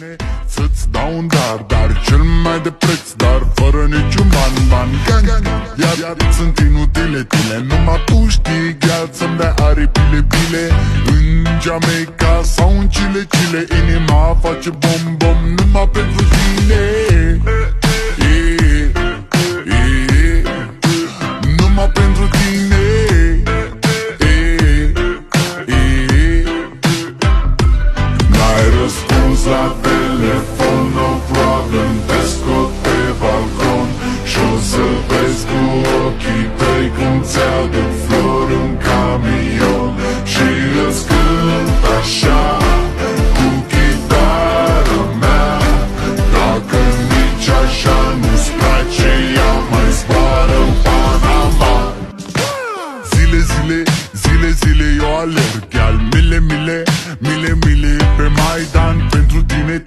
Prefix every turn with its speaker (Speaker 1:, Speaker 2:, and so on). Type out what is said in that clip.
Speaker 1: tine să-ți dau un dar cel mai de preț, dar fără niciun ban Iar sunt inutile tine, numai tu știi gheață să-mi dai aripile bile. În Jamaica sau în Chile, inima face bom numai pentru tine. Numai pentru tine. N-ai răspuns la telefon, no problem, te scot pe balcon și-o să vezi cu ochii tăi cum ți-aduc flori în camion și îți cânt așa cu chitara mea. Dacă nici așa nu-ți place, ea mai zboară în Panama. Zile eu alerg, iar mile pe Maidan pentru tine